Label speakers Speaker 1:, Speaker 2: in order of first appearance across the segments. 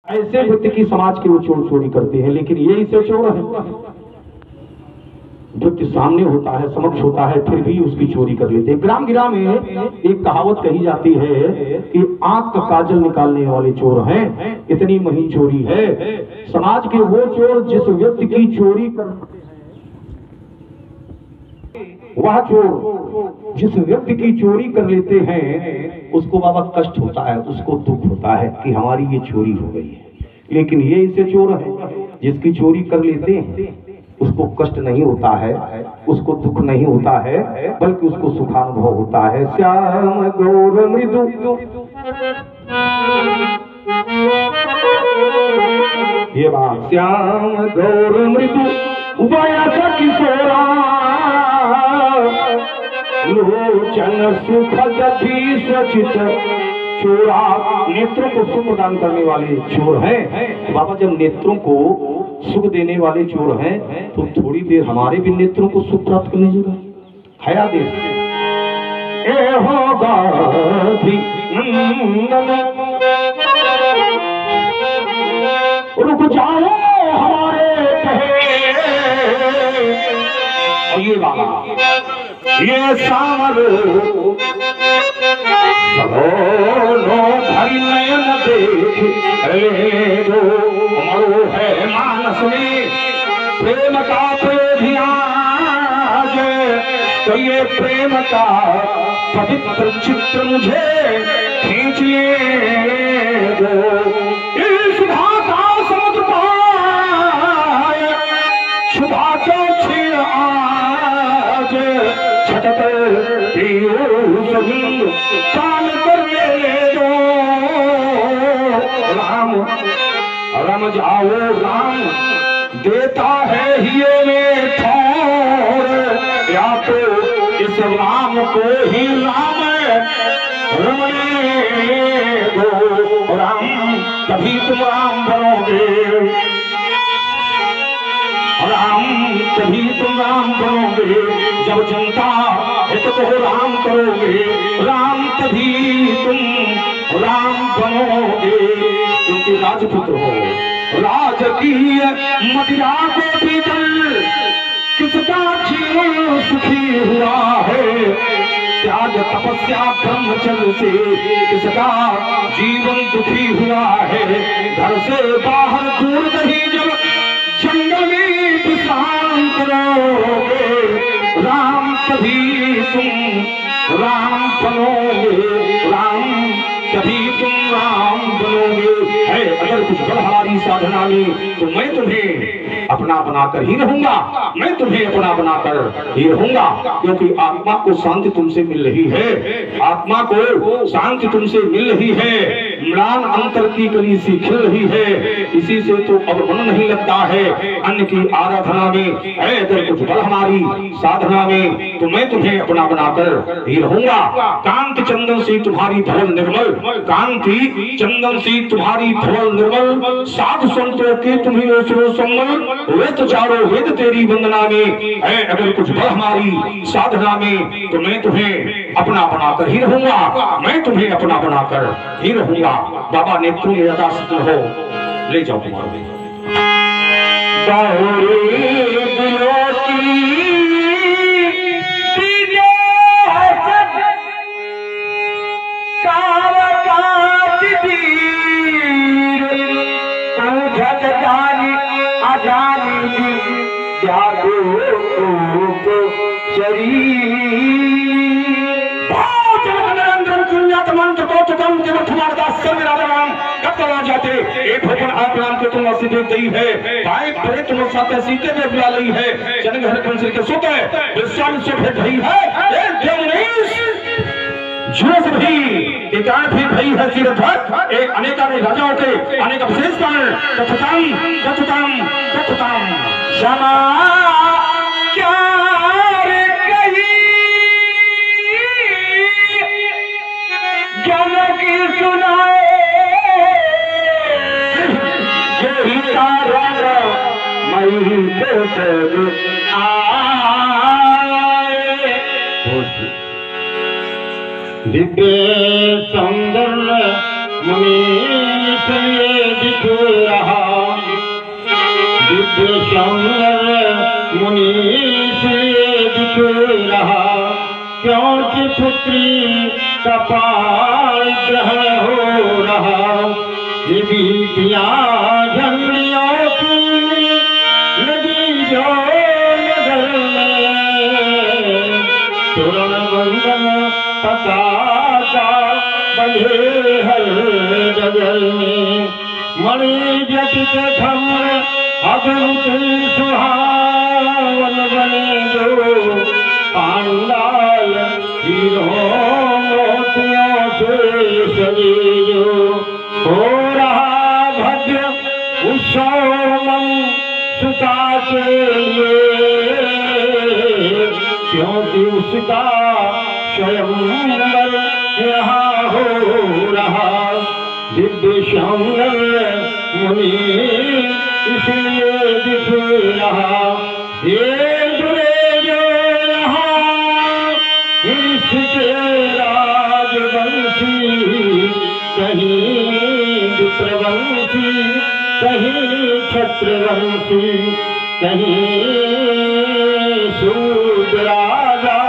Speaker 1: ऐसे व्यक्ति की समाज के वो चोर चोरी करते हैं, लेकिन ये इसे चोर है। व्यक्ति सामने होता है, समक्ष होता है, फिर भी उसकी चोरी कर लेते हैं। ग्राम गिरा में एक कहावत कही जाती है कि आंख का काजल निकालने वाले चोर हैं, इतनी महीन चोरी है। समाज के वो चोर जिस व्यक्ति की चोरी कर वह चोर जिस व्यक्ति की चोरी कर लेते हैं उसको बाबा कष्ट होता है, उसको दुख होता है कि हमारी ये चोरी हो गई है। लेकिन ये इसे चोर है जिसकी चोरी कर लेते हैं उसको कष्ट नहीं होता है, उसको दुख नहीं होता है, बल्कि उसको सुखानुभव होता है। श्याम गौर मृदु ये बात, श्याम गौर मृदु वयस किशोरा लोचन सुख जभी सचित चोरा। नेत्रों को सुख प्रदान करने वाले चोर हैं। बाबा जब नेत्रों को सुख देने वाले चोर हैं तो थोड़ी देर हमारे भी नेत्रों को सुख प्राप्त कर लीजिएगा। हया देश रुक जाओ हमारे ये बाबा ये सामर भरी नयन देख लो मरो है मानस में प्रेम का प्रेधियाज। तो ये प्रेम का पवित्र चित्र मुझे खींच ले दो। इस भाका समुद्र पाए शुभा को छीन आज छटक कान कर ले दो। राम रम जाओ राम देता है हिये में ठोर, या तो इस राम को ही राम रमने दो। राम तभी तुम राम बनोगे, राम तभी तुम राम बनोगे जब जनता हित को राम करोगे। राम तभी तुम राम बनोगे क्योंकि राजपुत्र हो। राजकीय मदिरा को पीकर किसका जीवन सुखी हुआ है, त्याग तपस्या ब्रह्मचर्य से किसका जीवन दुखी हुआ है। घर से बाहर दूर नहीं जब जंगल में विश्राम करोगे, राम तभी तुम राम बनोगे। राम तभी तुम राम बनोगे। है अगर कुछ बल हमारी साधना में तो मैं तुम्हें अपना बनाकर ही रहूंगा, मैं तुम्हें अपना बनाकर ही रहूंगा। क्योंकि आत्मा को शांति तुमसे मिल रही है, आत्मा को शांति तुमसे मिल रही है। म्लान अंतर की कली सी खिल रही है, इसी से तो अब मन नहीं लगता है अन्य की आराधना में। है अगर कुछ बल हमारी साधना में तो मैं तुम्हें अपना बनाकर ही रहूंगा। कांति चंदन से तुम्हारी धवल निर्मल, कांति चंदन से तुम्हारी धवल निर्मल, साधु संतों के तुम्हें ओसरो संबल। वेद चारों वेद तेरी वंदना में। है अगर कुछ बल हमारी साधना में तो मैं तुम्हें अपना बनाकर ही रहूंगा, मैं तुम्हें अपना बनाकर ही रहूंगा। बाबा नेत्रों में यथाशक्ति हो ले जाओ तुम्हारे तुम साथे सीते में बुला ली है। जन घर कंसिल के सोते विश्वास से भेट भई है जुलस भी एकांत भी भई है सिरधर। एक अनेका ने राजाओं के अनेक विशेष कारण कथतम कथतम कथतम क्षमा क्या रे कही ज्ञान की सुनाए यही कारण मई के आए। दिव्य सौंदर्य मनीष
Speaker 2: दिख रहा, दिव्य सौंदर्य मुनि इसलिए दिख रहा क्योंकि पुत्री का पाणी ग्रहण हो रहा। ये बीतियाँ झंडियों की लगी जो नगर में, तोरण बंधन पताका बंधे हर डगर में, मणि जटित खम्र अद्भुत सुहावन बने जो पांडाल हीरों मोतियों से सजे जो। हो रहा भव्य उत्सव सुता के लिए क्योंकि उसका स्वयंवर यहाँ हो रहा। दिव्य सौंदर्य मुनि इसलिए दिख रहा। ये जुड़े जो यहाँ इसके राजवंशी, कहीं विप्रवंशी, कहीं छत्रवंशी, कहीं सूद राजा,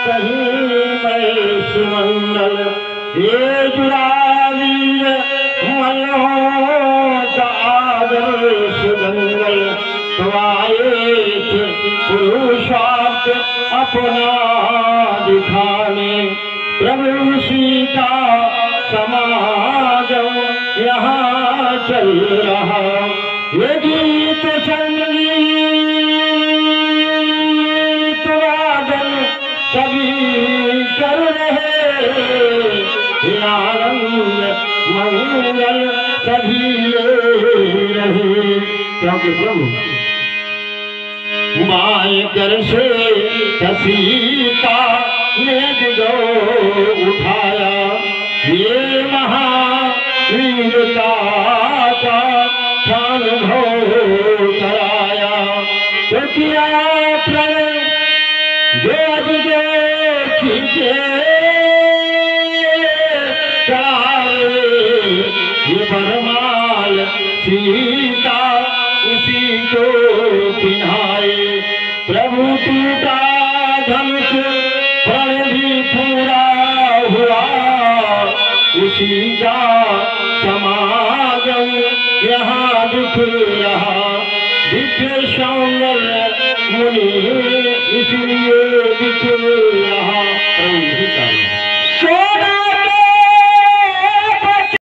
Speaker 2: कहीं महेश मंडल। ये जुड़ा वीर मनों का आदर्श दंगल, तो आए थे पुरुषार्थ अपना दिखाने। प्रभु सीता समागम यहाँ चल रहा। ये गीत संगीत वादन सभी कर रहे, आनंद मंगल सभी ले रहे क्योंकि प्रभु माए कर से सीता ने गो उठाया। ये महावीरता का अनुभव कराया, तो किया प्रण जो देखिए ये बरमाल सीता उसी को पिन्हाए। प्रभु टूटा धनुष प्रण भी पूरा हुआ, उसी का समागम यहाँ दिख रहा। दिव्य सौंदर्य मुनि इसलिए दिख रहा। सोना